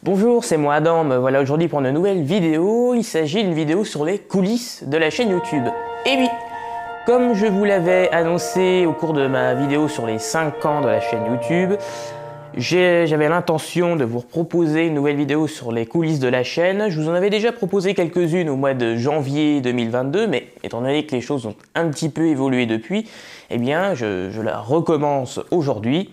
Bonjour, c'est moi Adam, me voilà aujourd'hui pour une nouvelle vidéo. Il s'agit d'une vidéo sur les coulisses de la chaîne YouTube. Et oui, comme je vous l'avais annoncé au cours de ma vidéo sur les 5 ans de la chaîne YouTube, j'avais l'intention de vous proposer une nouvelle vidéo sur les coulisses de la chaîne. Je vous en avais déjà proposé quelques-unes au mois de janvier 2022, mais étant donné que les choses ont un petit peu évolué depuis, eh bien je la recommence aujourd'hui.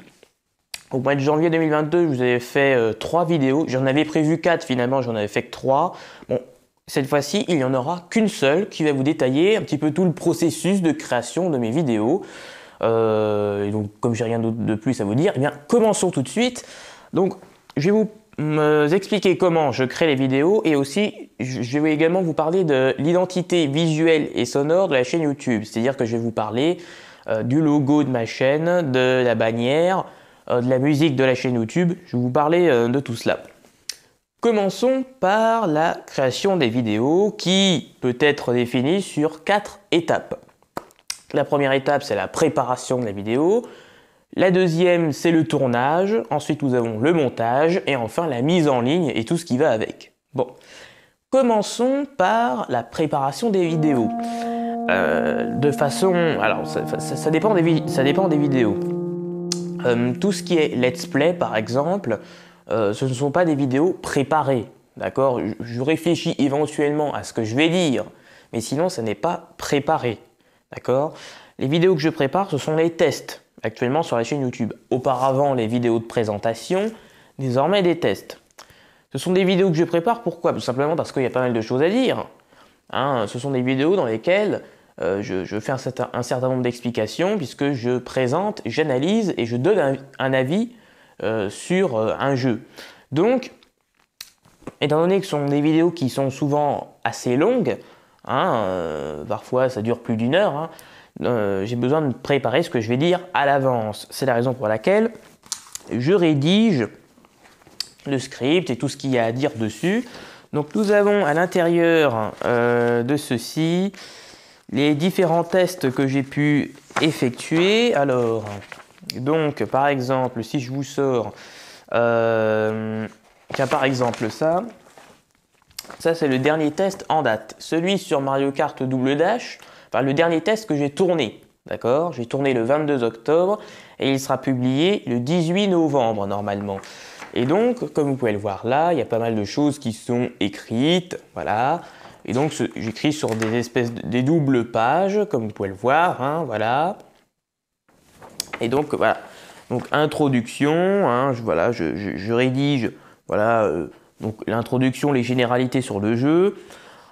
Au mois de janvier 2022, je vous avais fait 3 vidéos. J'en avais prévu 4, finalement, j'en avais fait que 3. Bon, cette fois-ci, il n'y en aura qu'une seule qui va vous détailler un petit peu tout le processus de création de mes vidéos. Et donc, comme j'ai rien d'autre de plus à vous dire, eh bien, commençons tout de suite. Donc, je vais vous expliquer comment je crée les vidéos et aussi, je vais également vous parler de l'identité visuelle et sonore de la chaîne YouTube. C'est-à-dire que je vais vous parler du logo de ma chaîne, de la bannière, de la musique de la chaîne YouTube. Je vais vous parler de tout cela. Commençons par la création des vidéos qui peut être définie sur 4 étapes. La première étape, c'est la préparation de la vidéo. La deuxième, c'est le tournage. Ensuite, nous avons le montage. Et enfin, la mise en ligne et tout ce qui va avec. Bon, commençons par la préparation des vidéos. De façon... Alors, ça dépend des vidéos. Tout ce qui est let's play par exemple, ce ne sont pas des vidéos préparées, d'accord? Je réfléchis éventuellement à ce que je vais dire, mais sinon ça n'est pas préparé, d'accord? Les vidéos que je prépare, ce sont les tests, actuellement sur la chaîne YouTube. Auparavant, les vidéos de présentation, désormais des tests. Ce sont des vidéos que je prépare, pourquoi? Tout simplement parce qu'il y a pas mal de choses à dire. Hein, ce sont des vidéos dans lesquelles je fais un certain nombre d'explications puisque je présente, j'analyse et je donne un avis sur un jeu. Donc, étant donné que ce sont des vidéos qui sont souvent assez longues, hein, parfois ça dure plus d'1 heure, hein, j'ai besoin de préparer ce que je vais dire à l'avance. C'est la raison pour laquelle je rédige le script et tout ce qu'il y a à dire dessus. Donc nous avons à l'intérieur de ceci les différents tests que j'ai pu effectuer. Alors, donc, par exemple, si je vous sors, tiens, par exemple, ça c'est le dernier test en date. Celui sur Mario Kart Double Dash, enfin, le dernier test que j'ai tourné, d'accord? J'ai tourné le 22 octobre et il sera publié le 18 novembre, normalement. Et donc, comme vous pouvez le voir là, il y a pas mal de choses qui sont écrites, voilà. Et donc, j'écris sur des espèces des doubles pages, comme vous pouvez le voir, hein, voilà. Et donc, voilà. Donc, introduction, hein, je rédige, voilà, donc l'introduction, les généralités sur le jeu.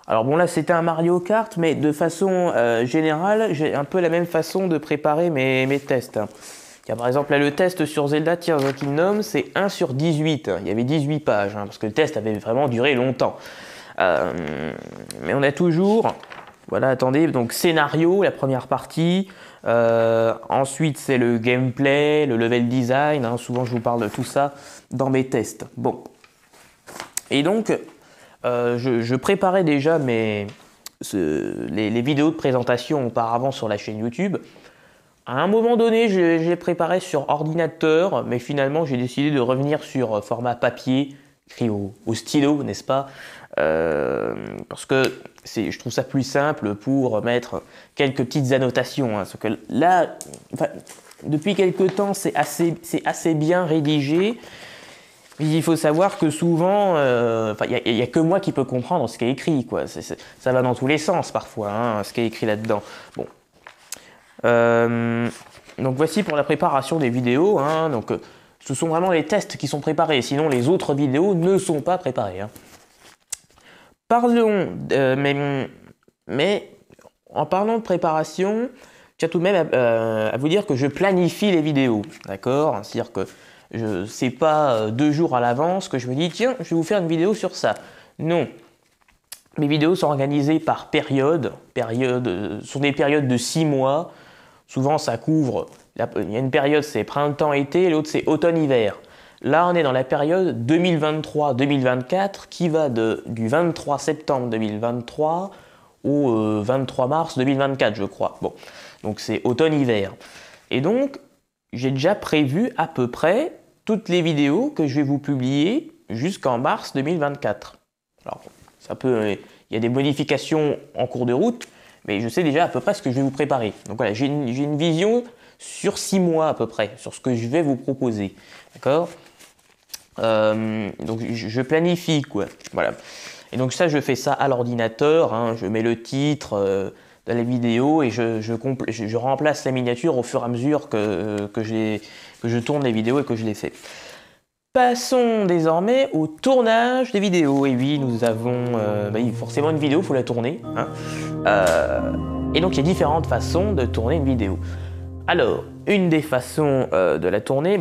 Alors bon, là, c'était un Mario Kart, mais de façon générale, j'ai un peu la même façon de préparer mes tests. Il y a par exemple là le test sur Zelda Tears of the Kingdom, c'est 1 sur 18. Il y avait 18 pages, hein, parce que le test avait vraiment duré longtemps. Mais on a toujours, voilà, attendez, donc scénario, la première partie, ensuite c'est le gameplay, le level design, hein, souvent je vous parle de tout ça dans mes tests. Bon, et donc je préparais déjà les vidéos de présentation auparavant sur la chaîne YouTube. À un moment donné, je les préparais sur ordinateur, mais finalement j'ai décidé de revenir sur format papier, écrit au stylo, n'est-ce pas? Parce que je trouve ça plus simple pour mettre quelques petites annotations. Hein, parce que là, enfin, depuis quelques temps, c'est assez bien rédigé. Il faut savoir que souvent, il n'y a que moi qui peux comprendre ce qui est écrit, quoi. Ça va dans tous les sens parfois, hein, ce qui est écrit là-dedans. Bon. Donc voici pour la préparation des vidéos. Hein, donc, ce sont vraiment les tests qui sont préparés. Sinon, les autres vidéos ne sont pas préparées. Hein. Parlons, mais en parlant de préparation, je tiens tout de même à vous dire que je planifie les vidéos, d'accord? C'est-à-dire que je sais pas 2 jours à l'avance que je me dis tiens, je vais vous faire une vidéo sur ça. Non, mes vidéos sont organisées par période, sont des périodes de 6 mois. Souvent, ça couvre. Il y a une période c'est printemps-été, l'autre c'est automne-hiver. Là, on est dans la période 2023-2024 qui va du 23 septembre 2023 au 23 mars 2024, je crois. Bon, donc c'est automne-hiver. Et donc, j'ai déjà prévu à peu près toutes les vidéos que je vais vous publier jusqu'en mars 2024. Alors, il y a des modifications en cours de route, mais je sais déjà à peu près ce que je vais vous préparer. Donc voilà, j'ai une vision sur 6 mois à peu près, sur ce que je vais vous proposer. D'accord? Donc je planifie, quoi. Voilà. Et donc ça, je fais ça à l'ordinateur, hein, je mets le titre de la vidéo et je remplace la miniature au fur et à mesure que je tourne les vidéos et que je les fais. Passons désormais au tournage des vidéos. Et oui, nous avons forcément une vidéo, il faut la tourner. Hein. Et donc il y a différentes façons de tourner une vidéo. Alors, une des façons de la tourner,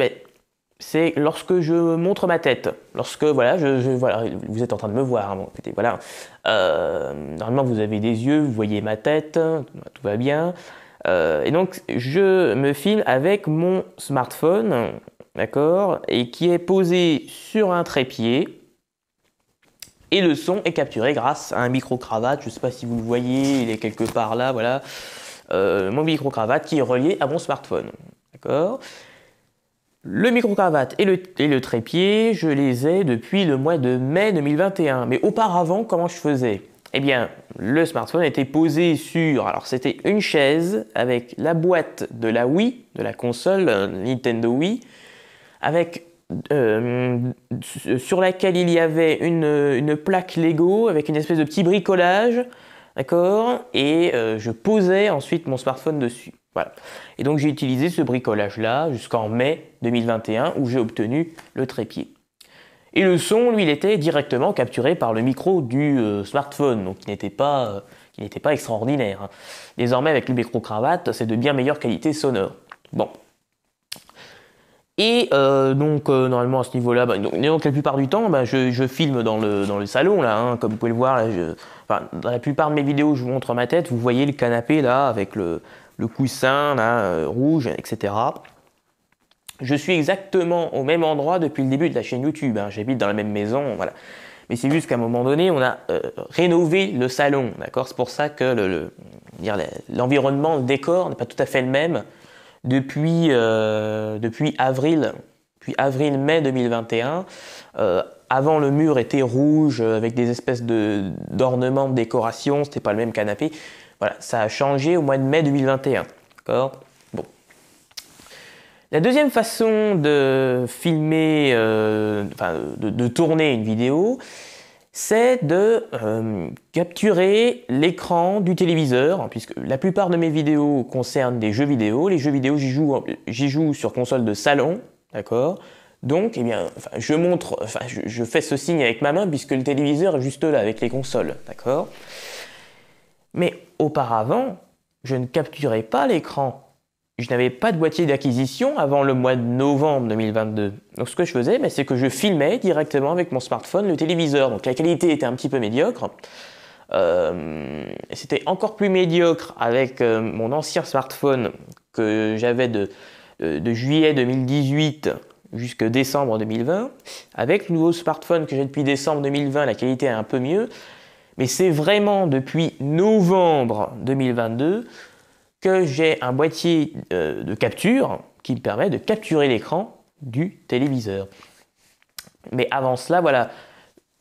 c'est lorsque je montre ma tête. Lorsque, voilà, voilà, vous êtes en train de me voir. Bon, écoutez, voilà. Normalement, vous avez des yeux, vous voyez ma tête, tout va bien. Et donc, je me filme avec mon smartphone, d'accord, et qui est posé sur un trépied. Et le son est capturé grâce à un micro-cravate. Je ne sais pas si vous le voyez, il est quelque part là, voilà. Mon micro-cravate qui est relié à mon smartphone, d'accord. Le micro-cravate et le trépied, je les ai depuis le mois de mai 2021. Mais auparavant, comment je faisais? Eh bien, le smartphone était posé sur... Alors, c'était une chaise avec la boîte de la Wii, de la console Nintendo Wii, avec... sur laquelle il y avait une plaque Lego avec une espèce de petit bricolage, d'accord? Et je posais ensuite mon smartphone dessus. Voilà. Et donc j'ai utilisé ce bricolage-là jusqu'en mai 2021 où j'ai obtenu le trépied. Et le son, lui, il était directement capturé par le micro du smartphone, donc qui n'était pas extraordinaire. Hein. Désormais, avec le micro-cravate, c'est de bien meilleure qualité sonore. Bon. Et normalement à ce niveau-là, donc la plupart du temps, je filme dans le salon là, hein, comme vous pouvez le voir. Là, dans la plupart de mes vidéos, je vous montre ma tête. Vous voyez le canapé là avec le coussin là, rouge, etc. Je suis exactement au même endroit depuis le début de la chaîne YouTube. Hein. J'habite dans la même maison, voilà. Mais c'est juste qu'à un moment donné, on a rénové le salon, d'accord. C'est pour ça que l'environnement, le décor n'est pas tout à fait le même. Depuis avril-mai 2021, avant le mur était rouge avec des espèces d'ornements de décoration, c'était pas le même canapé. Voilà, ça a changé au mois de mai 2021. D'accord ? Bon. La deuxième façon de filmer, de tourner une vidéo, c'est de capturer l'écran du téléviseur, puisque la plupart de mes vidéos concernent des jeux vidéo. Les jeux vidéo, j'y joue sur console de salon, d'accord. Donc, eh bien, je fais ce signe avec ma main puisque le téléviseur est juste là avec les consoles, d'accord. Mais auparavant, je ne capturais pas l'écran. Je n'avais pas de boîtier d'acquisition avant le mois de novembre 2022. Donc ce que je faisais, c'est que je filmais directement avec mon smartphone le téléviseur. Donc la qualité était un petit peu médiocre. C'était encore plus médiocre avec mon ancien smartphone que j'avais de juillet 2018 jusqu'à décembre 2020. Avec le nouveau smartphone que j'ai depuis décembre 2020, la qualité est un peu mieux. Mais c'est vraiment depuis novembre 2022 que j'ai un boîtier de capture qui me permet de capturer l'écran du téléviseur. Mais avant cela, voilà,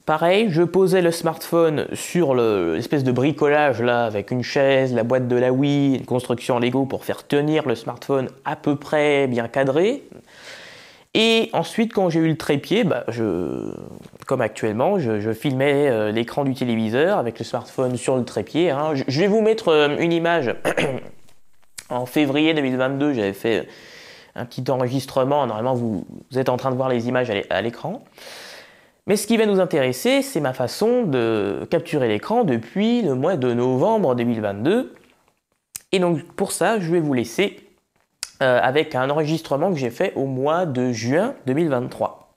pareil, je posais le smartphone sur l'espèce de bricolage là, avec une chaise, la boîte de la Wii, une construction Lego pour faire tenir le smartphone à peu près bien cadré. Et ensuite, quand j'ai eu le trépied, comme actuellement, je filmais l'écran du téléviseur avec le smartphone sur le trépied. Hein. Je vais vous mettre une image. En février 2022, j'avais fait un petit enregistrement. Normalement, vous êtes en train de voir les images à l'écran. Mais ce qui va nous intéresser, c'est ma façon de capturer l'écran depuis le mois de novembre 2022. Et donc, pour ça, je vais vous laisser avec un enregistrement que j'ai fait au mois de juin 2023.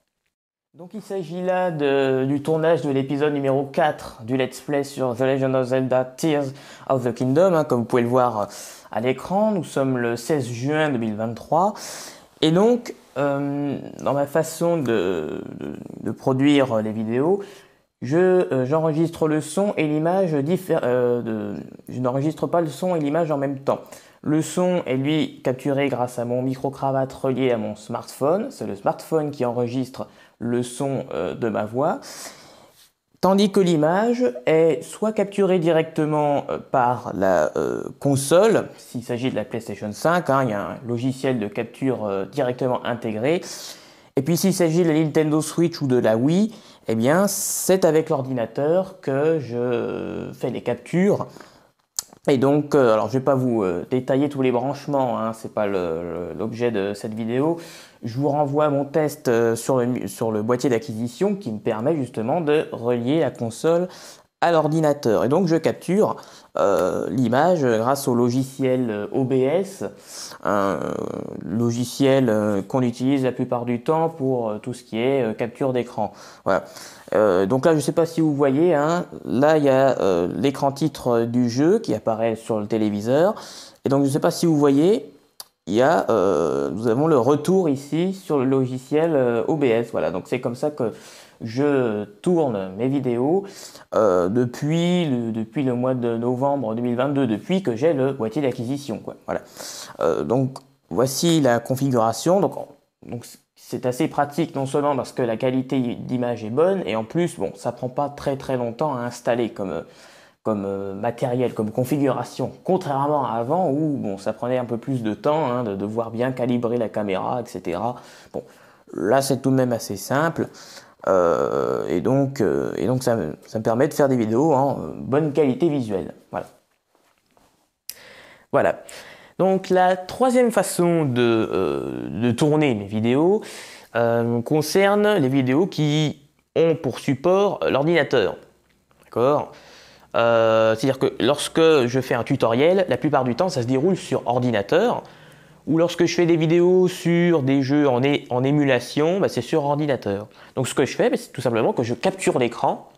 Donc, il s'agit là du tournage de l'épisode numéro 4 du Let's Play sur The Legend of Zelda Tears of the Kingdom, hein, comme vous pouvez le voir à l'écran. Nous sommes le 16 juin 2023. Et donc, dans ma façon de produire les vidéos, j'enregistre le son et l'image je n'enregistre pas le son et l'image en même temps. Le son est lui capturé grâce à mon micro-cravate relié à mon smartphone. C'est le smartphone qui enregistre le son de ma voix. Tandis que l'image est soit capturée directement par la console, s'il s'agit de la PlayStation 5, hein, il y a un logiciel de capture directement intégré. Et puis s'il s'agit de la Nintendo Switch ou de la Wii, eh bien c'est avec l'ordinateur que je fais les captures. Et donc, alors je vais pas vous détailler tous les branchements, hein, c'est pas l'objet de cette vidéo. Je vous renvoie à mon test sur le boîtier d'acquisition qui me permet justement de relier la console à l'ordinateur. Et donc je capture l'image grâce au logiciel OBS, un logiciel qu'on utilise la plupart du temps pour tout ce qui est capture d'écran. Voilà. Donc là, je ne sais pas si vous voyez, hein, là il y a l'écran titre du jeu qui apparaît sur le téléviseur. Et donc je ne sais pas si vous voyez, nous avons le retour ici sur le logiciel OBS. Voilà, donc c'est comme ça que je tourne mes vidéos depuis le mois de novembre 2022, depuis que j'ai le boîtier d'acquisition. Voilà. Donc voici la configuration. Donc c'est assez pratique, non seulement parce que la qualité d'image est bonne, et en plus, bon, ça prend pas très longtemps à installer comme matériel, comme configuration, contrairement à avant où bon, ça prenait un peu plus de temps, hein, de devoir bien calibrer la caméra, etc. Bon, là c'est tout de même assez simple, et donc ça me permet de faire des vidéos en bonne qualité visuelle. Voilà. Donc la troisième façon de tourner mes vidéos concerne les vidéos qui ont pour support l'ordinateur. D'accord ? C'est-à-dire que lorsque je fais un tutoriel, la plupart du temps ça se déroule sur ordinateur, ou lorsque je fais des vidéos sur des jeux en émulation, bah, c'est sur ordinateur. Donc ce que je fais, bah, c'est tout simplement que je capture l'écran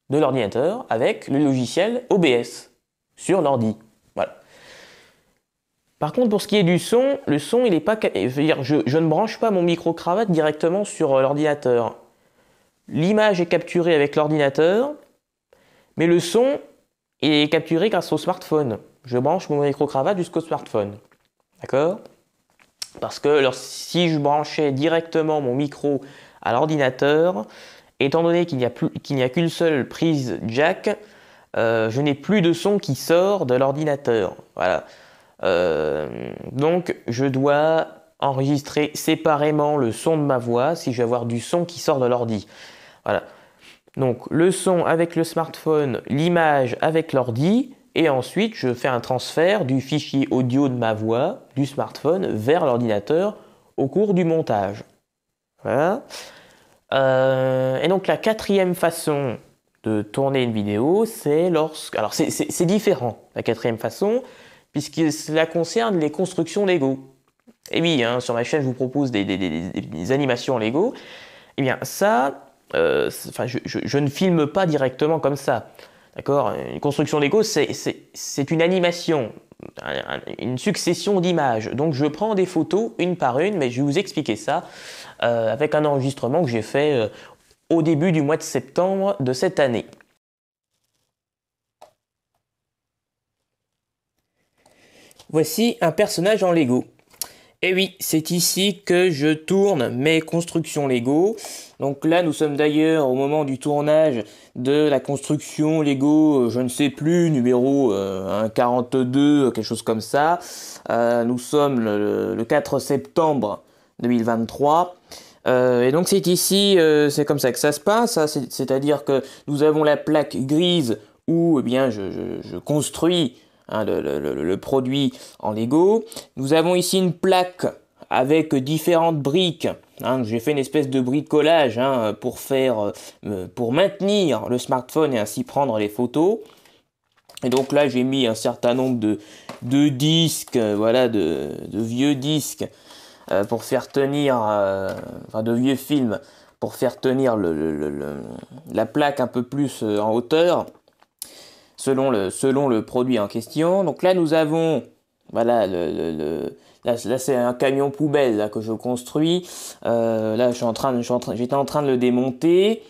de l'ordinateur avec le logiciel OBS sur l'ordi. Voilà. Par contre, pour ce qui est du son, le son, il est pas, je ne branche pas mon micro-cravate directement sur l'ordinateur. L'image est capturée avec l'ordinateur, mais le son est capturé grâce au smartphone. Je branche mon micro-cravate jusqu'au smartphone. D'accord ? Parce que si je branchais directement mon micro à l'ordinateur, étant donné qu'il n'y a qu'une seule prise jack, je n'ai plus de son qui sort de l'ordinateur. Voilà. Donc je dois enregistrer séparément le son de ma voix si je veux avoir du son qui sort de l'ordi. Voilà. Donc le son avec le smartphone, l'image avec l'ordi, et ensuite je fais un transfert du fichier audio de ma voix du smartphone vers l'ordinateur au cours du montage. Voilà. Et donc la quatrième façon de tourner une vidéo, c'est alors c'est différent, la quatrième façon, puisque cela concerne les constructions Lego. Et oui, hein, sur ma chaîne, je vous propose des animations Lego. Eh bien, ça, je ne filme pas directement comme ça. D'accord ? Une construction Lego, c'est une animation, une succession d'images. Donc, je prends des photos une par une, mais je vais vous expliquer ça avec un enregistrement que j'ai fait au début du mois de septembre de cette année. Voici un personnage en Lego. Et oui, c'est ici que je tourne mes constructions Lego. Donc là, nous sommes d'ailleurs au moment du tournage de la construction Lego, je ne sais plus, numéro 42, quelque chose comme ça. Nous sommes le 4 septembre 2023. Et donc c'est ici, c'est comme ça que ça se passe, hein, c'est-à-dire que nous avons la plaque grise où eh bien, je construis, hein, le produit en Lego. Nous avons ici une plaque avec différentes briques. Hein, j'ai fait une espèce de bricolage, hein, pour maintenir le smartphone et ainsi prendre les photos. Et donc là, j'ai mis un certain nombre de disques, voilà, de vieux disques pour faire tenir, de vieux films pour faire tenir la plaque un peu plus en hauteur, selon le produit en question. Donc là, nous avons, voilà, là c'est un camion poubelle là, que je construis. Là, j'étais en train de le démonter.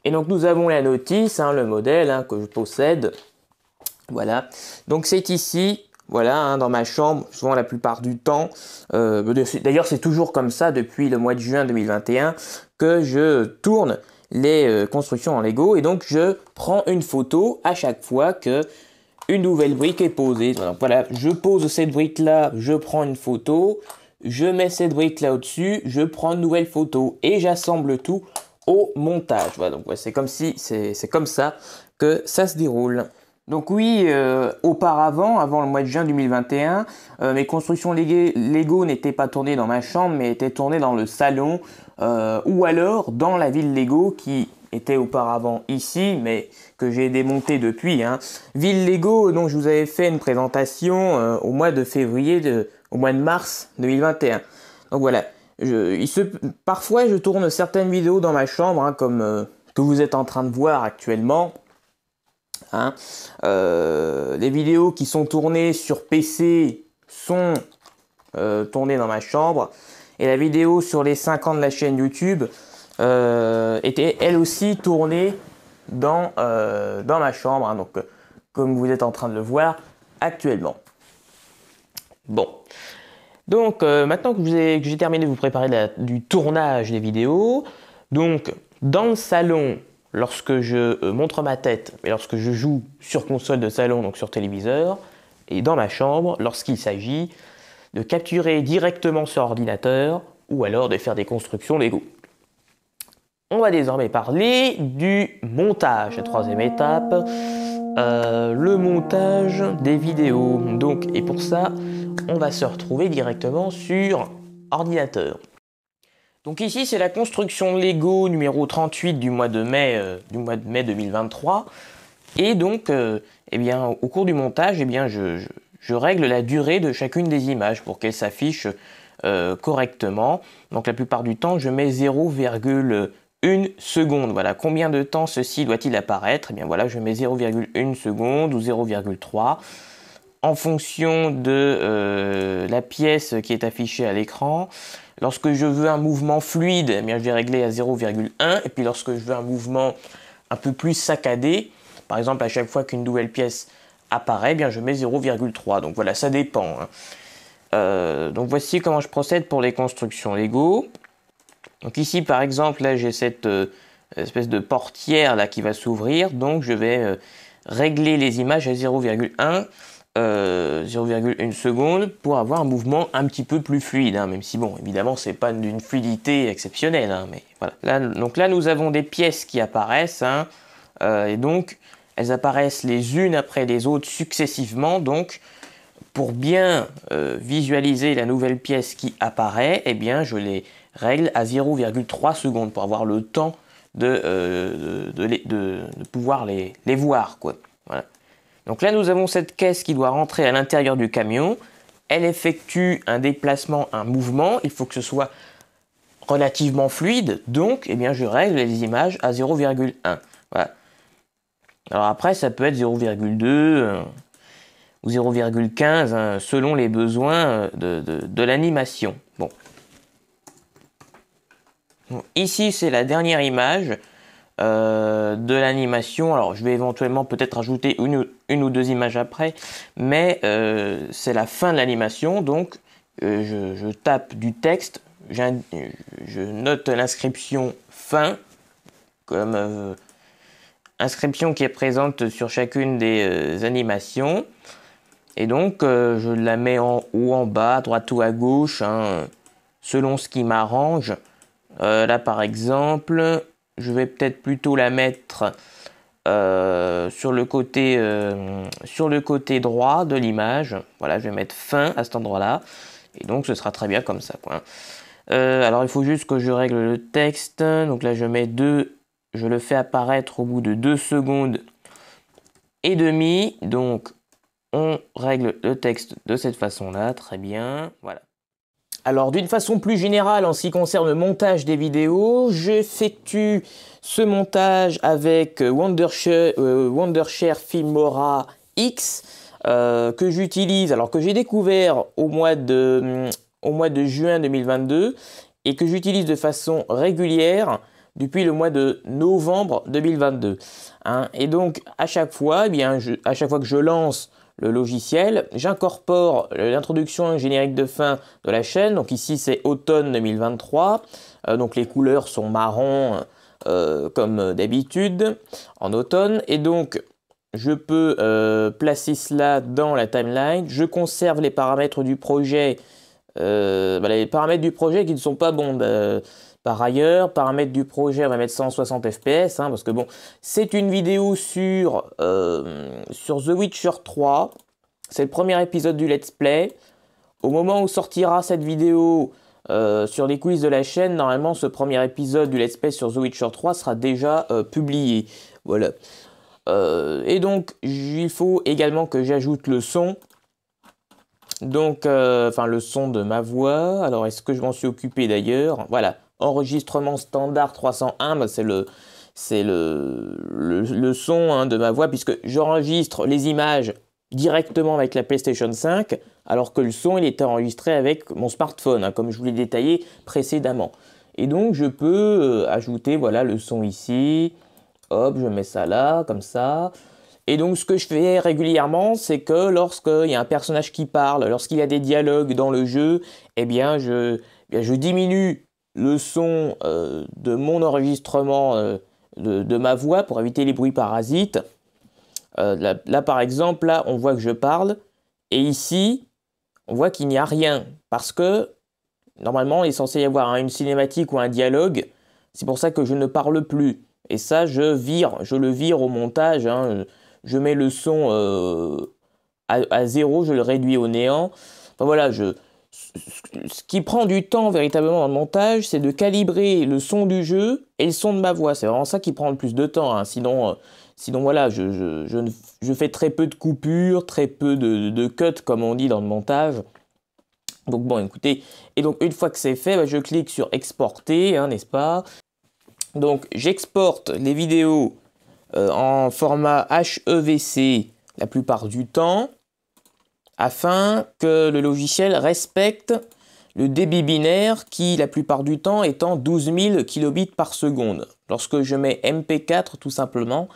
Et donc nous avons la notice, hein, le modèle hein, que je possède. Voilà, donc c'est ici, voilà, hein, dans ma chambre, souvent la plupart du temps. D'ailleurs c'est toujours comme ça depuis le mois de juin 2021 que je tourne les constructions en Lego. Et donc je prends une photo à chaque fois que une nouvelle brique est posée. Donc voilà, je pose cette brique là, je prends une photo, je mets cette brique là au-dessus, je prends une nouvelle photo et j'assemble tout au montage. Voilà, donc ouais, c'est comme ça que ça se déroule. Donc oui, auparavant, avant le mois de juin 2021, mes constructions Lego n'étaient pas tournées dans ma chambre, mais étaient tournées dans le salon, ou alors dans la ville Lego qui était auparavant ici, mais que j'ai démonté depuis. Hein. Ville Lego, dont je vous avais fait une présentation au mois de février, au mois de mars 2021. Donc voilà, parfois je tourne certaines vidéos dans ma chambre, hein, comme que vous êtes en train de voir actuellement. Hein. Les vidéos qui sont tournées sur PC sont tournées dans ma chambre. Et la vidéo sur les 5 ans de la chaîne YouTube était elle aussi tournée dans ma chambre, hein, donc comme vous êtes en train de le voir actuellement. Bon, donc maintenant que j'ai terminé de vous préparer du tournage des vidéos, donc dans le salon, lorsque je montre ma tête, et lorsque je joue sur console de salon, donc sur téléviseur, et dans ma chambre, lorsqu'il s'agit de capturer directement sur ordinateur, ou alors de faire des constructions Lego. On va désormais parler du montage, la troisième étape, le montage des vidéos. Donc, et pour ça, on va se retrouver directement sur ordinateur. Donc ici, c'est la construction Lego numéro 38 du mois de mai 2023. Et donc, eh bien, au cours du montage, eh bien, je règle la durée de chacune des images pour qu'elles s'affichent correctement. Donc la plupart du temps, je mets 0,1 seconde. Voilà, combien de temps ceci doit-il apparaître? Eh bien voilà, je mets 0,1 seconde ou 0,3 en fonction de la pièce qui est affichée à l'écran. Lorsque je veux un mouvement fluide, eh bien, je vais régler à 0,1. Et puis lorsque je veux un mouvement un peu plus saccadé, par exemple à chaque fois qu'une nouvelle pièce apparaît, eh bien, je mets 0,3. Donc voilà, ça dépend. Hein. Donc voici comment je procède pour les constructions Lego. Donc ici par exemple, là j'ai cette espèce de portière là qui va s'ouvrir. Donc je vais régler les images à 0,1 seconde pour avoir un mouvement un petit peu plus fluide, hein, même si bon évidemment c'est pas d'une fluidité exceptionnelle, hein, mais voilà. Donc là nous avons des pièces qui apparaissent, hein, et donc elles apparaissent les unes après les autres successivement. Donc pour bien visualiser la nouvelle pièce qui apparaît, eh bien je les règle à 0,3 secondes pour avoir le temps de pouvoir les voir, quoi. Voilà. Donc là, nous avons cette caisse qui doit rentrer à l'intérieur du camion. Elle effectue un déplacement, un mouvement. Il faut que ce soit relativement fluide. Donc, eh bien, je règle les images à 0,1. Voilà. Alors après, ça peut être 0,2 ou 0,15 hein, selon les besoins de l'animation. Bon. Ici, c'est la dernière image de l'animation. Alors je vais éventuellement peut-être ajouter une ou deux images après, mais c'est la fin de l'animation. Donc je tape du texte, je note l'inscription fin comme inscription qui est présente sur chacune des animations, et donc je la mets en haut, en bas, à droite ou à gauche, hein, selon ce qui m'arrange. Là par exemple, je vais peut-être plutôt la mettre sur le côté droit de l'image. Voilà, je vais mettre fin à cet endroit-là. Et donc ce sera très bien comme ça, quoi. Alors il faut juste que je règle le texte. Donc là je mets 2, je le fais apparaître au bout de 2 secondes et demie. Donc on règle le texte de cette façon-là, très bien. Voilà. Alors d'une façon plus générale en ce qui concerne le montage des vidéos, j'effectue ce montage avec Wondershare Filmora X que j'utilise, alors que j'ai découvert au mois de juin 2022 et que j'utilise de façon régulière depuis le mois de novembre 2022. Hein. Et donc, à chaque fois, eh bien, à chaque fois que je lance le logiciel, j'incorpore l'introduction générique de fin de la chaîne. Donc ici, c'est automne 2023. Donc les couleurs sont marron comme d'habitude en automne. Et donc, je peux placer cela dans la timeline. Je conserve les paramètres du projet. Les paramètres du projet qui ne sont pas bons. Par ailleurs, paramètres du projet, on va mettre 160 fps, hein, parce que bon, c'est une vidéo sur The Witcher 3. C'est le premier épisode du Let's Play. Au moment où sortira cette vidéo sur les coulisses de la chaîne, normalement, ce premier épisode du Let's Play sur The Witcher 3 sera déjà publié. Voilà. Et donc, il faut également que j'ajoute le son. Donc, le son de ma voix. Alors, est-ce que je m'en suis occupé d'ailleurs? Voilà. Enregistrement standard 301, bah, c'est le son hein, de ma voix, puisque j'enregistre les images directement avec la PlayStation 5, alors que le son il était enregistré avec mon smartphone, hein, comme je vous l'ai détaillé précédemment. Et donc je peux ajouter voilà, le son ici, hop, je mets ça là, comme ça. Et donc ce que je fais régulièrement, c'est que lorsqu'il y a un personnage qui parle, lorsqu'il y a des dialogues dans le jeu, eh bien je diminue le son de mon enregistrement de ma voix pour éviter les bruits parasites. Là, par exemple, là, on voit que je parle. Et ici, on voit qu'il n'y a rien. Parce que, normalement, il est censé y avoir une cinématique ou un dialogue. C'est pour ça que je ne parle plus. Et ça, je le vire au montage. Hein. Je mets le son à 0, je le réduis au néant. Enfin voilà, ce qui prend du temps véritablement dans le montage, c'est de calibrer le son du jeu et le son de ma voix. C'est vraiment ça qui prend le plus de temps. Hein. Sinon voilà, je fais très peu de coupures, très peu de cuts, comme on dit dans le montage. Donc bon, écoutez, et donc une fois que c'est fait, je clique sur exporter, hein, n'est-ce pas? Donc j'exporte les vidéos en format HEVC la plupart du temps, afin que le logiciel respecte le débit binaire qui, la plupart du temps, est en 12 000 kilobits par seconde. Lorsque je mets MP4, tout simplement,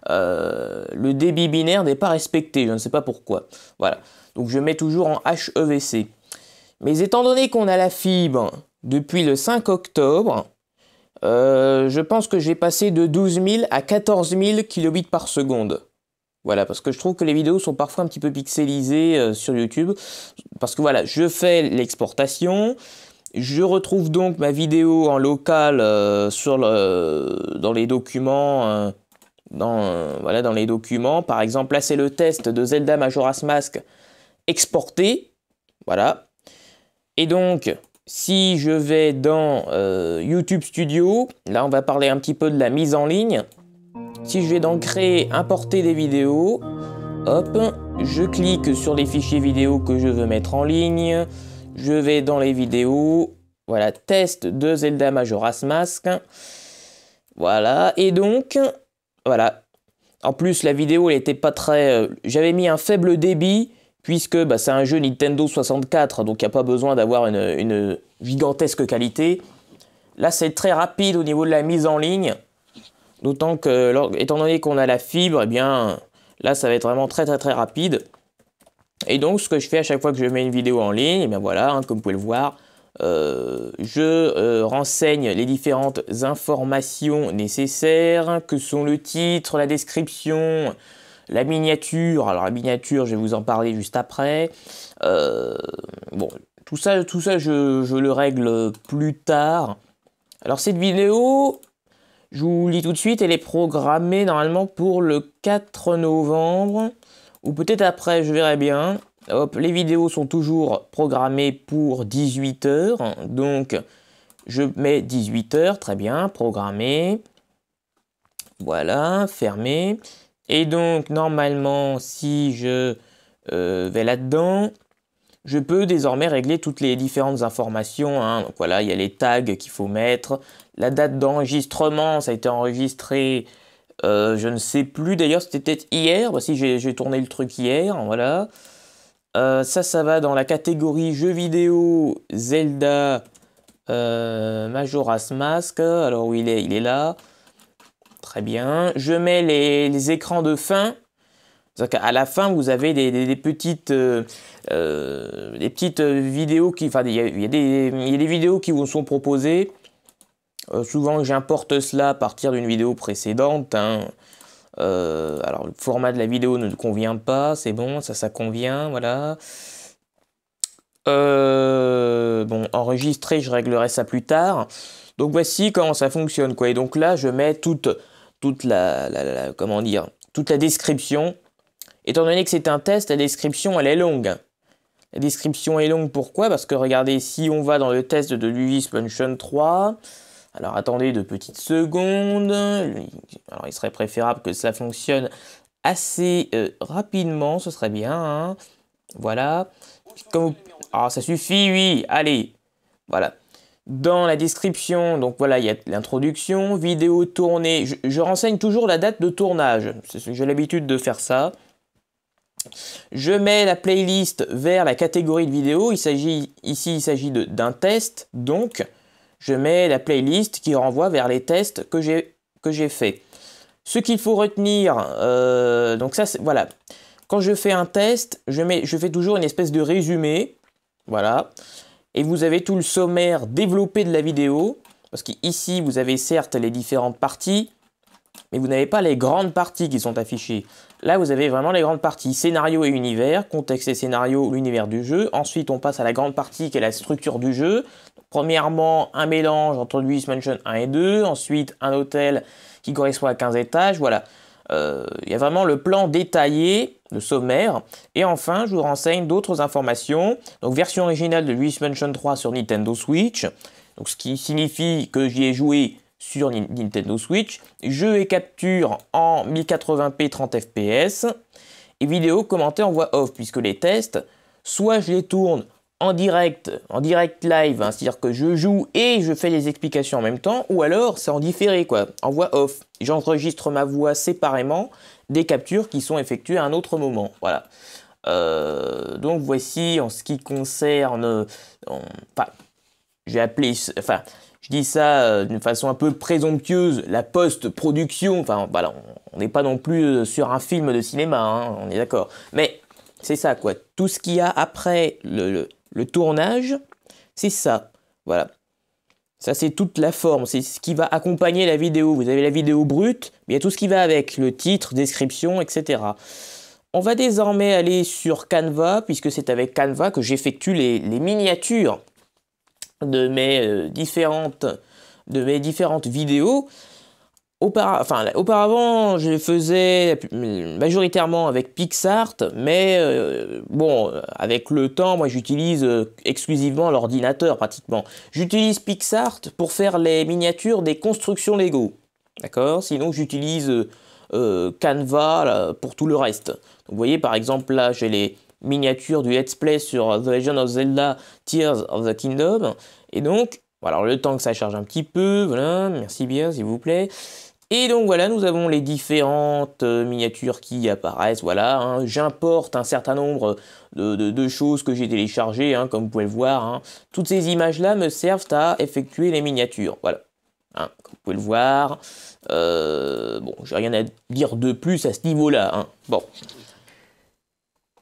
le débit binaire n'est pas respecté, je ne sais pas pourquoi. Voilà, donc je mets toujours en HEVC. Mais étant donné qu'on a la fibre depuis le 5 octobre, je pense que j'ai passé de 12 000 à 14 000 kilobits par seconde. Voilà, parce que je trouve que les vidéos sont parfois un petit peu pixelisées sur YouTube. Parce que voilà, je fais l'exportation, je retrouve donc ma vidéo en local dans les documents. Dans les documents. Par exemple, là c'est le test de Zelda Majora's Mask exporté. Voilà. Et donc, si je vais dans YouTube Studio, là on va parler un petit peu de la mise en ligne. Si je vais dans créer, importer des vidéos, hop, je clique sur les fichiers vidéo que je veux mettre en ligne. Je vais dans les vidéos, voilà, test de Zelda Majora's Mask. Voilà, et donc, voilà. En plus, la vidéo, elle n'était pas très... j'avais mis un faible débit, puisque c'est un jeu Nintendo 64, donc il n'y a pas besoin d'avoir une gigantesque qualité. Là, c'est très rapide au niveau de la mise en ligne. D'autant que, étant donné qu'on a la fibre, eh bien, là, ça va être vraiment très rapide. Et donc, ce que je fais à chaque fois que je mets une vidéo en ligne, eh bien voilà, hein, comme vous pouvez le voir, je renseigne les différentes informations nécessaires, que sont le titre, la description, la miniature. Alors, la miniature, je vais vous en parler juste après. Bon, tout ça, je le règle plus tard. Alors, cette vidéo... Je vous lis tout de suite, elle est programmée normalement pour le 4 novembre, ou peut-être après, je verrai bien. Hop, les vidéos sont toujours programmées pour 18 h, donc je mets 18 h, très bien, programmé. Voilà, fermé. Et donc, normalement, si je vais là-dedans, je peux désormais régler toutes les différentes informations. Hein. Donc voilà, il y a les tags qu'il faut mettre. La date d'enregistrement, ça a été enregistré, je ne sais plus. D'ailleurs, c'était peut-être hier. Voici, j'ai tourné le truc hier. Voilà. Ça va dans la catégorie jeux vidéo Zelda Majora's Mask, alors où il est là. Très bien. Je mets les écrans de fin. À la fin, vous avez des petites vidéos qui, enfin, il y a des vidéos qui vous sont proposées. Souvent, j'importe cela à partir d'une vidéo précédente, hein. Alors, le format de la vidéo ne convient pas, c'est bon, ça convient, voilà. Bon, enregistrer, je réglerai ça plus tard. Donc, voici comment ça fonctionne, quoi. Et donc là, je mets toute comment dire, toute la description. Étant donné que c'est un test, la description, elle est longue. La description est longue, pourquoi? Parce que regardez, si on va dans le test de Luigi's Mansion 3, alors attendez 2 petites secondes. Alors il serait préférable que ça fonctionne assez rapidement, ce serait bien, hein. Voilà. Ah, ça suffit, oui, allez. Voilà. Dans la description, donc voilà, il y a l'introduction, vidéo tournée. Je renseigne toujours la date de tournage. J'ai l'habitude de faire ça. Je mets la playlist vers la catégorie de vidéo. Ici, il s'agit d'un test. Donc, je mets la playlist qui renvoie vers les tests que j'ai fait. Ce qu'il faut retenir, donc ça, voilà. Quand je fais un test, je fais toujours une espèce de résumé. Voilà. Et vous avez tout le sommaire développé de la vidéo. Parce qu'ici, vous avez certes les différentes parties, mais vous n'avez pas les grandes parties qui sont affichées. Là, vous avez vraiment les grandes parties. Scénario et univers, contexte et scénario, l'univers du jeu. Ensuite, on passe à la grande partie qui est la structure du jeu. Premièrement, un mélange entre Luigi's Mansion 1 et 2. Ensuite, un hôtel qui correspond à 15 étages. Voilà. Il y a vraiment le plan détaillé, le sommaire. Et enfin, je vous renseigne d'autres informations. Donc, version originale de Luigi's Mansion 3 sur Nintendo Switch. Donc, ce qui signifie que j'y ai joué sur Nintendo Switch. Jeu et capture en 1080p 30 fps. Et vidéo commentée en voix off, puisque les tests, soit je les tourne en direct live, hein, c'est-à-dire que je joue et je fais les explications en même temps, ou alors c'est en différé, quoi, en voix off. J'enregistre ma voix séparément des captures qui sont effectuées à un autre moment. Voilà. Donc voici en ce qui concerne, je dis ça d'une façon un peu présomptueuse, la post-production. Enfin, voilà, on n'est pas non plus sur un film de cinéma, hein, on est d'accord. Mais c'est ça, quoi. Tout ce qu'il y a après le tournage, c'est ça. Voilà. Ça, c'est toute la forme. C'est ce qui va accompagner la vidéo. Vous avez la vidéo brute, mais il y a tout ce qui va avec. Le titre, description, etc. On va désormais aller sur Canva, puisque c'est avec Canva que j'effectue les miniatures de mes différentes vidéos. Auparavant, je faisais majoritairement avec PixArt, mais bon, avec le temps, moi j'utilise exclusivement l'ordinateur pratiquement. J'utilise PixArt pour faire les miniatures des constructions Lego, d'accord? Sinon, j'utilise Canva là, pour tout le reste. Donc, vous voyez, par exemple, là, j'ai les miniatures du Let's Play sur The Legend of Zelda Tears of the Kingdom. Et donc, alors le temps que ça charge un petit peu, voilà, merci bien, s'il vous plaît. Et donc voilà, nous avons les différentes miniatures qui apparaissent, voilà, hein. J'importe un certain nombre de choses que j'ai téléchargées, hein, comme vous pouvez le voir, hein. Toutes ces images-là me servent à effectuer les miniatures, voilà. Hein, comme vous pouvez le voir, bon, j'ai rien à dire de plus à ce niveau-là, hein. Bon.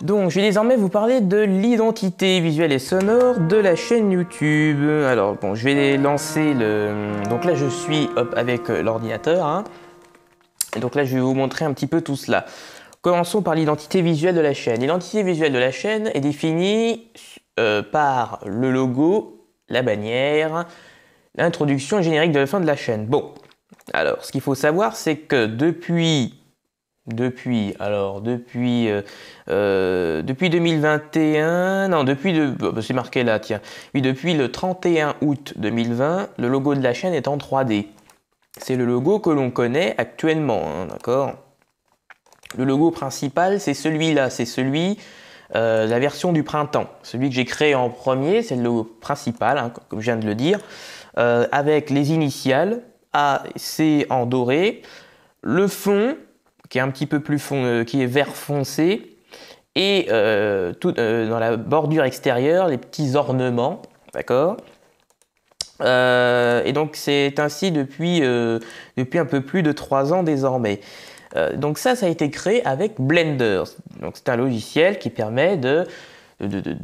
Donc, je vais désormais vous parler de l'identité visuelle et sonore de la chaîne YouTube. Alors, bon, je vais lancer le... Donc là, je suis avec l'ordinateur, hein. Et donc là, je vais vous montrer un petit peu tout cela. Commençons par l'identité visuelle de la chaîne. L'identité visuelle de la chaîne est définie par le logo, la bannière, l'introduction générique de la fin de la chaîne. Bon, alors, ce qu'il faut savoir, c'est que depuis 2021, non, c'est marqué là, tiens. Oui, depuis le 31 août 2020, le logo de la chaîne est en 3D. C'est le logo que l'on connaît actuellement, hein, d'accord? Le logo principal, c'est celui-là, c'est celui la version du printemps. Celui que j'ai créé en premier, c'est le logo principal, hein, comme je viens de le dire, avec les initiales A, C en doré, le fond qui est un petit peu plus qui est vert foncé, et dans la bordure extérieure, les petits ornements, d'accord? Et donc c'est ainsi depuis un peu plus de 3 ans désormais. Donc ça a été créé avec Blender. Donc c'est un logiciel qui permet de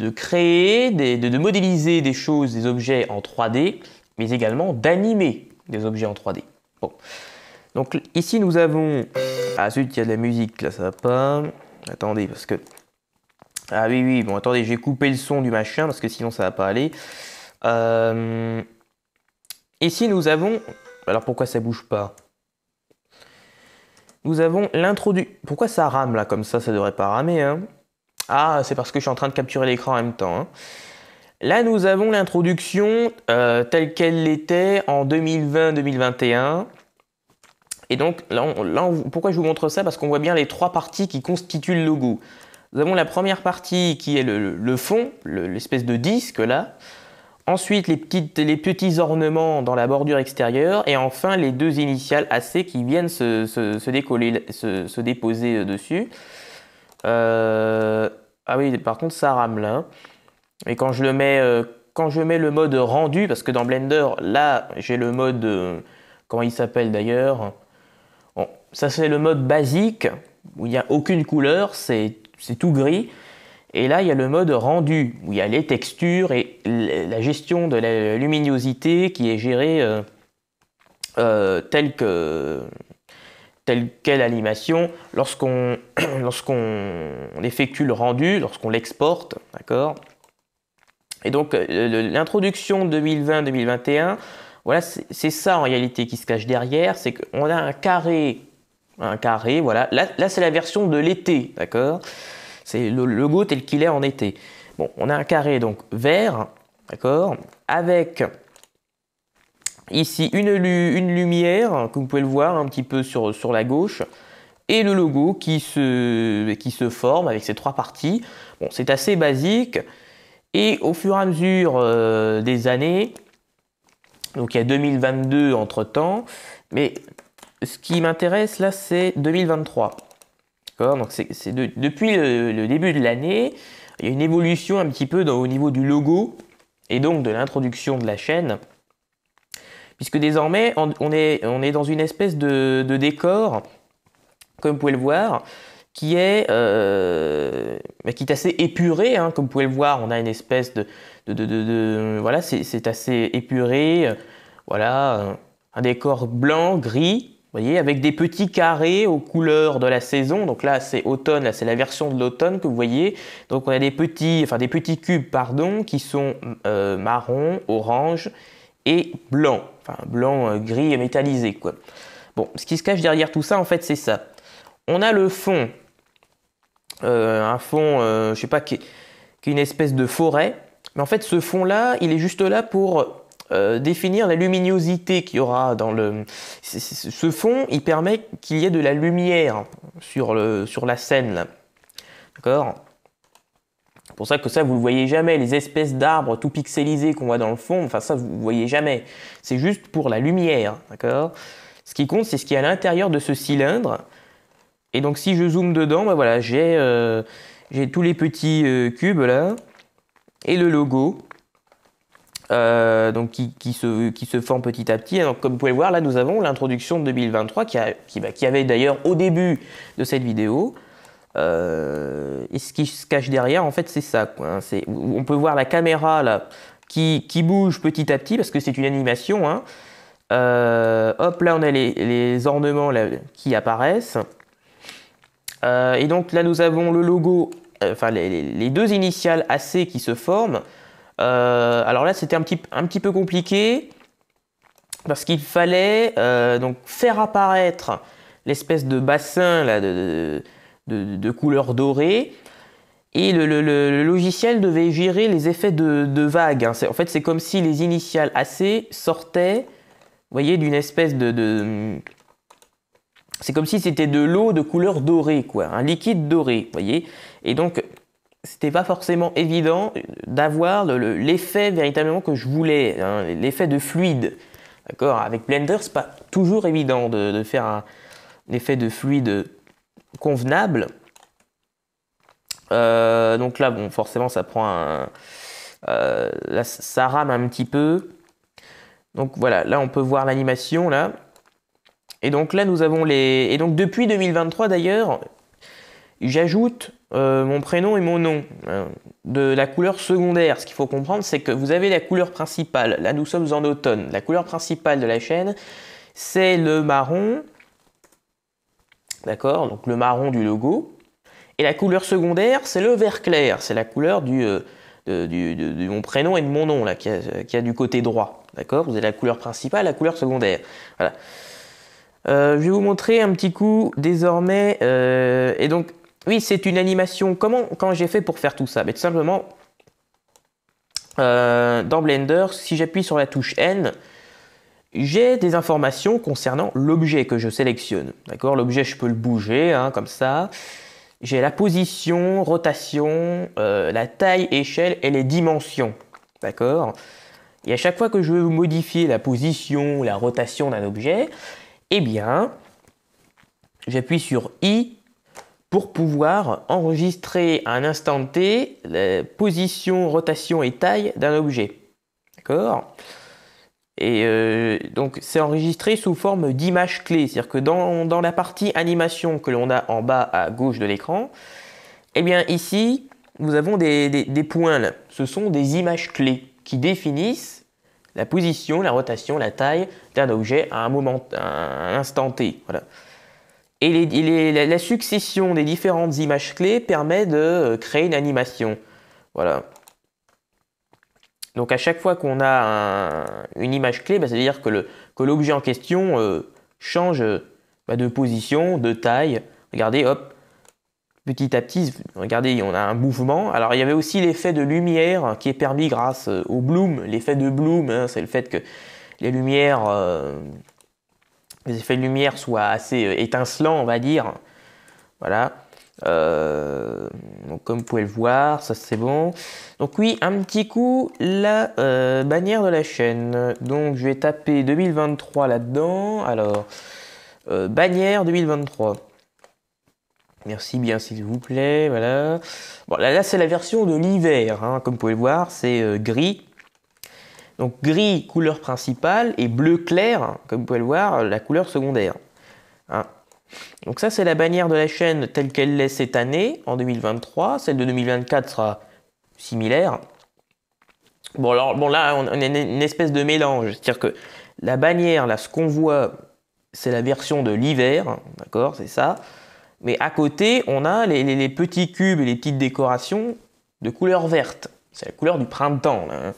créer, de modéliser des choses, des objets en 3D, mais également d'animer des objets en 3D. Bon. Donc ici nous avons... Ah zut, il y a de la musique, là ça va pas... Attendez, parce que... Ah oui, oui, bon attendez, j'ai coupé le son du machin, parce que sinon ça va pas aller. Ici nous avons... Alors pourquoi ça bouge pas? Nous avons l'introduction... Pourquoi ça rame là comme ça devrait pas ramer, hein? Ah, c'est parce que je suis en train de capturer l'écran en même temps, hein. Là, nous avons l'introduction telle qu'elle l'était en 2020-2021. Et donc, pourquoi je vous montre ça? Parce qu'on voit bien les 3 parties qui constituent le logo. Nous avons la première partie qui est le fond, l'espèce de disque là. Ensuite, les petits ornements dans la bordure extérieure. Et enfin, les 2 initiales AC qui viennent se décoller, se déposer dessus. Ah oui, par contre, ça rame là. Et quand je mets le mode rendu, parce que dans Blender, là, j'ai le mode... comment il s'appelle d'ailleurs? Bon, ça c'est le mode basique, où il n'y a aucune couleur, c'est tout gris. Et là, il y a le mode rendu, où il y a les textures et la gestion de la luminosité qui est gérée telle quelle animation lorsqu'on effectue le rendu, lorsqu'on l'exporte, d'accord? Et donc l'introduction 2020-2021, voilà, c'est ça en réalité qui se cache derrière, c'est qu'on a un carré, voilà. Là c'est la version de l'été, d'accord? C'est le logo tel qu'il est en été. Bon, on a un carré donc vert, d'accord, avec ici une lumière, que vous pouvez le voir un petit peu sur la gauche, et le logo qui se forme avec ces 3 parties. Bon, c'est assez basique. Et au fur et à mesure des années, donc il y a 2022 entre-temps, mais ce qui m'intéresse là, c'est 2023. D'accord? Donc depuis le début de l'année, il y a une évolution un petit peu au niveau du logo et donc de l'introduction de la chaîne, puisque désormais on est dans une espèce de décor, comme vous pouvez le voir, qui est assez épuré, hein, comme vous pouvez le voir. On a une espèce voilà, c'est assez épuré, voilà, un décor blanc, gris, vous voyez, avec des petits carrés aux couleurs de la saison. Donc là, c'est automne, là, c'est la version de l'automne que vous voyez. Donc on a des petits cubes, pardon, qui sont marron, orange et blanc, enfin blanc, gris métallisé, quoi. Bon, ce qui se cache derrière tout ça, en fait, c'est ça. On a le fond. Un fond, je sais pas, qui est une espèce de forêt. Mais en fait, ce fond-là, il est juste là pour définir la luminosité qu'il y aura dans le... Ce fond, il permet qu'il y ait de la lumière sur la scène, là. D'accord? C'est pour ça que ça, vous ne voyez jamais. Les espèces d'arbres tout pixelisés qu'on voit dans le fond, enfin ça, vous ne voyez jamais. C'est juste pour la lumière, d'accord? Ce qui compte, c'est ce qui est à l'intérieur de ce cylindre. Et donc si je zoome dedans, ben voilà, j'ai tous les petits cubes là et le logo donc qui se forme petit à petit. Et donc comme vous pouvez le voir, là nous avons l'introduction de 2023 qui avait d'ailleurs au début de cette vidéo. Et ce qui se cache derrière, en fait, c'est ça, quoi, hein. On peut voir la caméra là qui bouge petit à petit parce que c'est une animation, hein. Hop, là on a les ornements là, qui apparaissent. Et donc là nous avons le logo, enfin les 2 initiales AC qui se forment. Alors là c'était un petit peu compliqué parce qu'il fallait donc faire apparaître l'espèce de bassin là, de couleur dorée, et le logiciel devait gérer les effets de vagues, hein. En fait c'est comme si les initiales AC sortaient, vous voyez, d'une espèce c'est comme si c'était de l'eau de couleur dorée, quoi, un liquide doré, vous voyez. Et donc, c'était pas forcément évident d'avoir l'effet véritablement que je voulais, hein, l'effet de fluide. D'accord? Avec Blender, c'est pas toujours évident de faire un effet de fluide convenable. Donc là, bon, forcément, ça prend là, ça rame un petit peu. Donc voilà, là on peut voir l'animation là. Et donc là nous avons les... Et donc depuis 2023 d'ailleurs, j'ajoute mon prénom et mon nom de la couleur secondaire. Ce qu'il faut comprendre, c'est que vous avez la couleur principale. Là nous sommes en automne. La couleur principale de la chaîne, c'est le marron. D'accord? Donc le marron du logo. Et la couleur secondaire, c'est le vert clair. C'est la couleur de mon prénom et de mon nom là, qui a du côté droit. D'accord? Vous avez la couleur principale, la couleur secondaire. Voilà. Je vais vous montrer un petit coup désormais. Et donc, oui, c'est une animation. Comment j'ai fait pour faire tout ça? Mais tout simplement, dans Blender, si j'appuie sur la touche N, j'ai des informations concernant l'objet que je sélectionne. D'accord? L'objet, je peux le bouger, hein, comme ça. J'ai la position, rotation, la taille, échelle et les dimensions. D'accord? Et à chaque fois que je veux modifier la position, la rotation d'un objet, eh bien, j'appuie sur I pour pouvoir enregistrer à un instant T la position, rotation et taille d'un objet. D'accord? Et donc, c'est enregistré sous forme d'image clé. C'est-à-dire que dans la partie animation que l'on a en bas à gauche de l'écran, eh bien, ici, nous avons des points là. Ce sont des images clés qui définissent la position, la rotation, la taille d'un objet à un instant T. Voilà. Et la succession des différentes images clés permet de créer une animation. Voilà. Donc à chaque fois qu'on a une image clé, ça veut dire que l'objet en question change de position, de taille. Regardez, hop, petit à petit, regardez, on a un mouvement. Alors il y avait aussi l'effet de lumière qui est permis grâce au bloom. L'effet de bloom, hein, c'est le fait que les lumières, les effets de lumière soient assez étincelants, on va dire. Voilà. Donc comme vous pouvez le voir, ça c'est bon. Donc oui, un petit coup, la bannière de la chaîne. Donc je vais taper 2023 là-dedans. Alors, bannière 2023. Merci bien s'il vous plaît, voilà. Bon, là c'est la version de l'hiver, hein, comme vous pouvez le voir, c'est gris. Donc gris, couleur principale, et bleu clair, comme vous pouvez le voir, la couleur secondaire. Hein. Donc ça c'est la bannière de la chaîne telle qu'elle l'est cette année, en 2023. Celle de 2024 sera similaire. Bon alors là on a une espèce de mélange, c'est-à-dire que la bannière, là ce qu'on voit, c'est la version de l'hiver, d'accord, c'est ça. Mais à côté on a les petits cubes et les petites décorations de couleur verte. C'est la couleur du printemps là.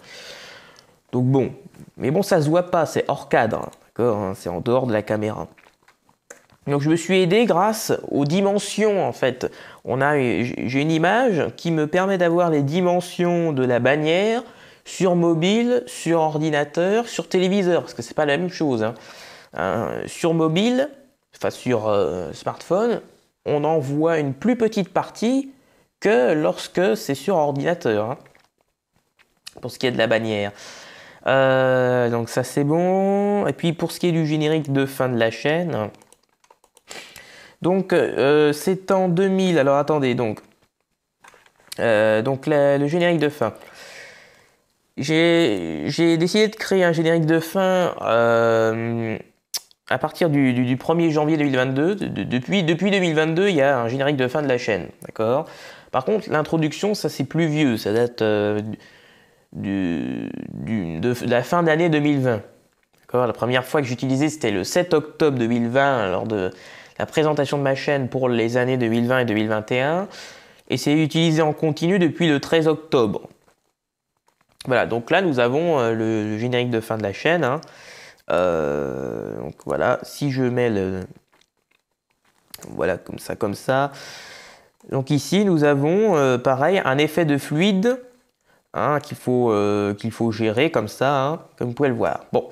Donc bon, mais bon ça se voit pas, c'est hors cadre, d'accord, hein, c'est en dehors de la caméra. Donc je me suis aidé grâce aux dimensions en fait. J'ai une image qui me permet d'avoir les dimensions de la bannière sur mobile, sur ordinateur, sur téléviseur, parce que c'est pas la même chose. Hein. Sur mobile, enfin sur smartphone, on en voit une plus petite partie que lorsque c'est sur ordinateur, hein, pour ce qui est de la bannière. Donc ça c'est bon. Et puis pour ce qui est du générique de fin de la chaîne... Donc c'est en 2000, alors attendez, donc le générique de fin. J'ai décidé de créer un générique de fin à partir du 1er janvier 2022. Depuis 2022, il y a un générique de fin de la chaîne, d'accord. Par contre, l'introduction, ça c'est plus vieux, ça date de la fin d'année 2020. D'accord. La première fois que j'utilisais, c'était le 7 octobre 2020, lors de la présentation de ma chaîne pour les années 2020 et 2021, et c'est utilisé en continu depuis le 13 octobre. Voilà, donc là nous avons le générique de fin de la chaîne. Hein. Donc voilà, si je mets voilà, comme ça. Donc ici nous avons pareil un effet de fluide, hein, qu'il faut gérer comme ça, hein, comme vous pouvez le voir. Bon.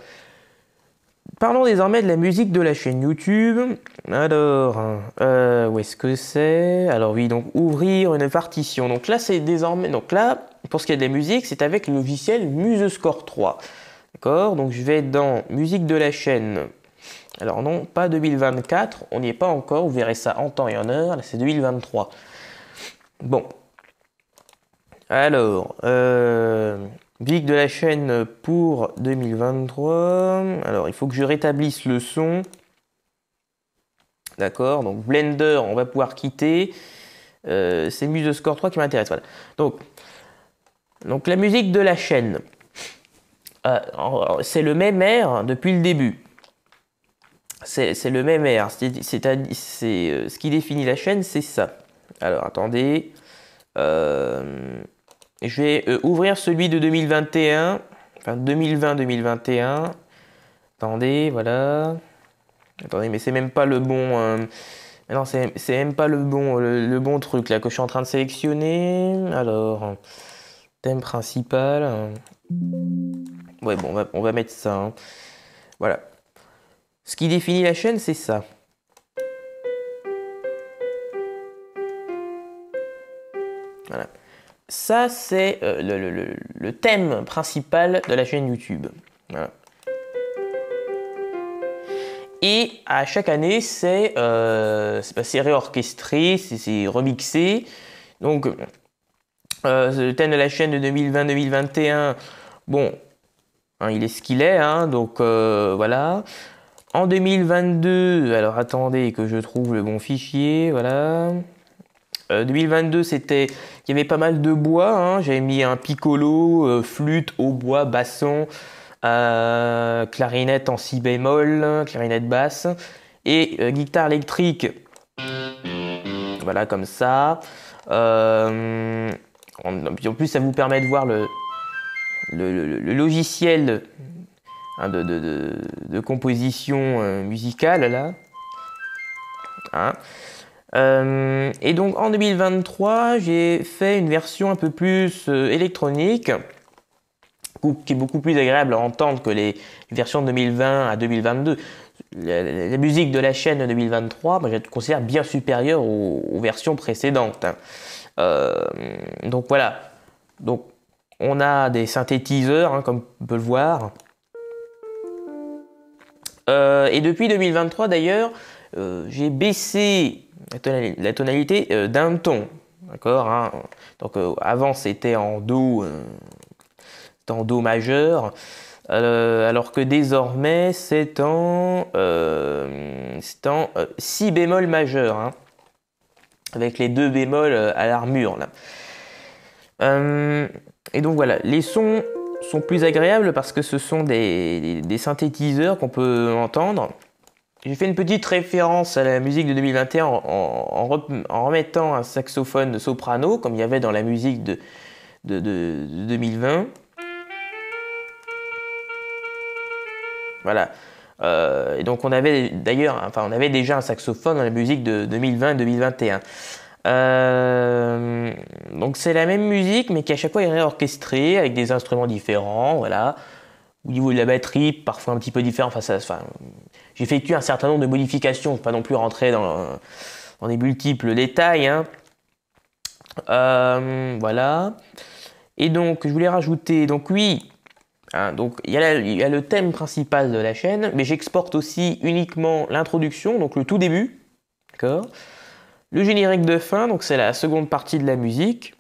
Parlons désormais de la musique de la chaîne YouTube. Alors, où est-ce que c'est? Alors oui, donc ouvrir une partition. Donc là, c'est désormais... Donc là, pour ce qui est de la musique, c'est avec le logiciel MuseScore 3. D'accord? Donc je vais dans musique de la chaîne. Alors non, pas 2024, on n'y est pas encore, vous verrez ça en temps et en heure. Là, c'est 2023. Bon. Alors, musique de la chaîne pour 2023. Alors, il faut que je rétablisse le son. D'accord, donc Blender, on va pouvoir quitter. C'est Muse de Score 3 qui m'intéresse. Voilà. Donc, la musique de la chaîne. C'est le même air depuis le début. C'est le même air. Ce qui définit la chaîne, c'est ça. Alors, attendez. Je vais ouvrir celui de 2021. Enfin, 2020-2021. Attendez, voilà. Attendez, mais c'est même pas le bon... non, c'est même pas le bon truc là que je suis en train de sélectionner. Alors, thème principal. Ouais, bon, on va mettre ça. Hein. Voilà. Ce qui définit la chaîne, c'est ça. Voilà. Ça, c'est le thème principal de la chaîne YouTube. Voilà. Et à chaque année, c'est réorchestré, c'est remixé. Donc, le thème de la chaîne de 2020-2021, bon, hein, il est ce qu'il est, hein, donc voilà. En 2022, alors attendez que je trouve le bon fichier, voilà. 2022, il y avait pas mal de bois, hein, j'avais mis un piccolo, flûte, hautbois, basson, clarinette en si bémol, clarinette basse, et guitare électrique, voilà comme ça. En plus, ça vous permet de voir le logiciel hein, de composition musicale là. Hein. Et donc en 2023, j'ai fait une version un peu plus électronique, qui est beaucoup plus agréable à entendre que les versions de 2020 à 2022. La musique de la chaîne de 2023, moi, je la considère bien supérieure aux versions précédentes. Hein. Donc voilà. Donc on a des synthétiseurs, hein, comme on peut le voir. Et depuis 2023 d'ailleurs, j'ai baissé la tonalité d'un ton. D'accord, hein. Donc avant c'était en Do. En Do majeur, alors que désormais c'est en Si bémol majeur, hein, avec les deux bémols à l'armure. Et donc voilà, les sons sont plus agréables parce que ce sont des synthétiseurs qu'on peut entendre. J'ai fait une petite référence à la musique de 2021 en remettant un saxophone soprano, comme il y avait dans la musique de 2020. Voilà. Et donc on avait déjà un saxophone dans la musique de 2020-2021. Donc c'est la même musique, mais qui à chaque fois est réorchestrée avec des instruments différents. Voilà. Au niveau de la batterie, parfois un petit peu différent. J'ai effectué un certain nombre de modifications. Je ne vais pas non plus rentrer dans des multiples détails. Hein. Voilà. Et donc je voulais rajouter. Donc oui. Hein, donc il y a le thème principal de la chaîne, mais j'exporte aussi uniquement l'introduction, donc le tout début, d'accord. Le générique de fin, donc c'est la seconde partie de la musique.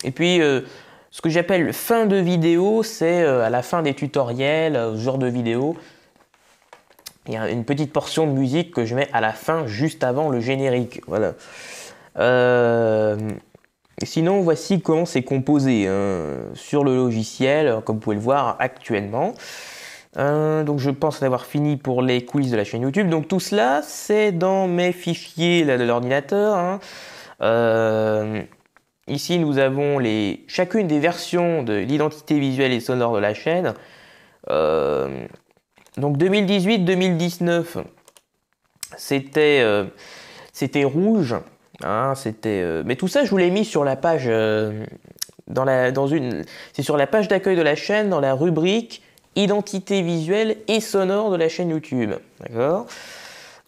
Et puis ce que j'appelle fin de vidéo, c'est à la fin des tutoriels, ce genre de vidéo. Il y a une petite portion de musique que je mets à la fin, juste avant le générique. Voilà. Sinon, voici comment c'est composé sur le logiciel, comme vous pouvez le voir actuellement. Donc je pense d'avoir fini pour les coulisses de la chaîne YouTube. Donc tout cela, c'est dans mes fichiers là, de l'ordinateur. Hein. Ici, nous avons chacune des versions de l'identité visuelle et sonore de la chaîne. Donc 2018-2019, c'était rouge. Hein, mais tout ça, je vous l'ai mis sur la page, c'est sur la page d'accueil de la chaîne, dans la rubrique identité visuelle et sonore de la chaîne YouTube. D'accord.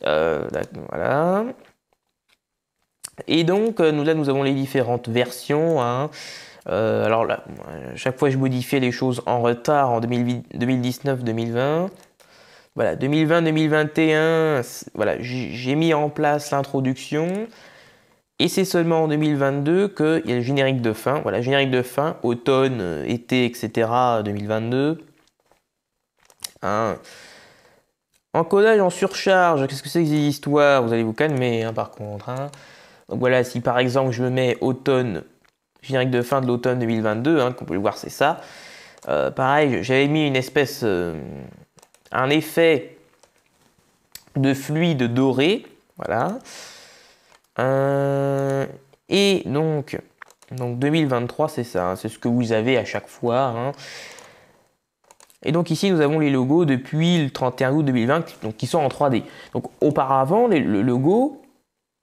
Voilà. Et donc, nous avons les différentes versions. Hein. Alors là, chaque fois, je modifiais les choses en retard en 2019-2020. Voilà, 2020-2021, voilà, j'ai mis en place l'introduction. Et c'est seulement en 2022 qu'il y a le générique de fin. Voilà, générique de fin, automne, été, etc. 2022. Hein. Encodage en surcharge, qu'est-ce que c'est que ces histoires? Vous allez vous calmer, hein, par contre. Hein. Donc voilà, si par exemple je mets automne, générique de fin de l'automne 2022, hein, qu'on peut le voir, c'est ça. Pareil, j'avais mis une espèce, un effet de fluide doré, voilà. Et donc 2023, c'est ça, hein, c'est ce que vous avez à chaque fois. Hein. Et donc ici, nous avons les logos depuis le 31 août 2020, donc qui sont en 3D. Donc auparavant, le logo,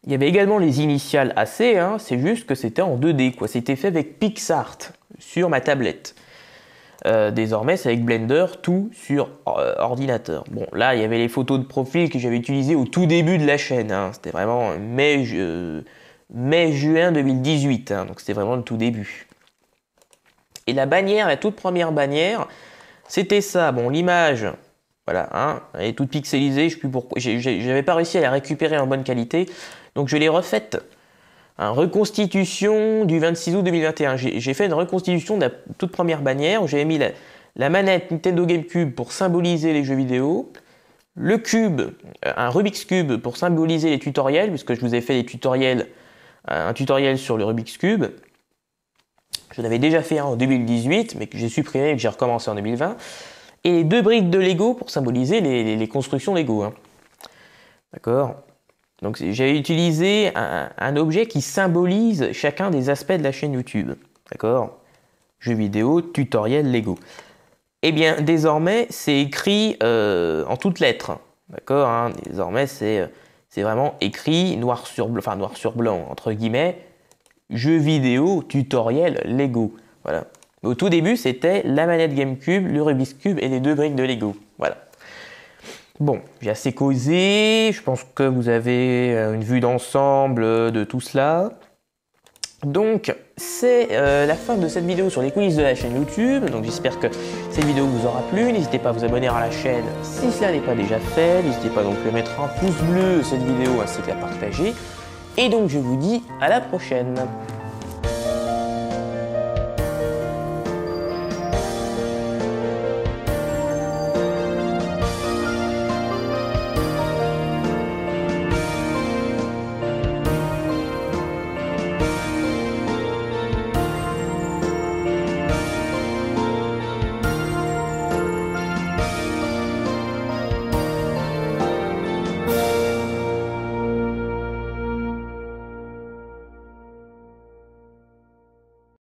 il y avait également les initiales AC, hein, c'est juste que c'était en 2D, quoi. C'était fait avec PixArt sur ma tablette. Désormais, c'est avec Blender, tout sur ordinateur. Bon, là, il y avait les photos de profil que j'avais utilisées au tout début de la chaîne. Hein. C'était vraiment mai-juin 2018, hein, donc c'était vraiment le tout début. Et la bannière, la toute première bannière, c'était ça. Bon, l'image, voilà, hein, elle est toute pixelisée. Je sais plus pourquoi. J'avais pas réussi à la récupérer en bonne qualité, donc je l'ai refaite. Hein, reconstitution du 26 août 2021. J'ai fait une reconstitution de la toute première bannière où j'avais mis la manette Nintendo GameCube pour symboliser les jeux vidéo, le cube, un Rubik's Cube pour symboliser les tutoriels, puisque je vous ai fait des tutoriels, un tutoriel sur le Rubik's Cube. Je l'avais déjà fait en 2018, mais que j'ai supprimé et que j'ai recommencé en 2020. Et les 2 briques de Lego pour symboliser les constructions Lego. Hein. D'accord ? Donc j'ai utilisé un objet qui symbolise chacun des aspects de la chaîne YouTube. D'accord ? Jeux vidéo, tutoriel, Lego. Eh bien, désormais, c'est écrit en toutes lettres. D'accord, hein ? Désormais, c'est vraiment écrit noir sur blanc, entre guillemets, jeux vidéo, tutoriel, Lego. Voilà. Au tout début, c'était la manette GameCube, le Rubik's Cube et les 2 briques de Lego. Voilà. Bon, j'ai assez causé, je pense que vous avez une vue d'ensemble de tout cela. Donc, c'est la fin de cette vidéo sur les coulisses de la chaîne YouTube. Donc, j'espère que cette vidéo vous aura plu. N'hésitez pas à vous abonner à la chaîne si cela n'est pas déjà fait. N'hésitez pas donc à mettre un pouce bleu cette vidéo ainsi que la partager. Et donc, je vous dis à la prochaine.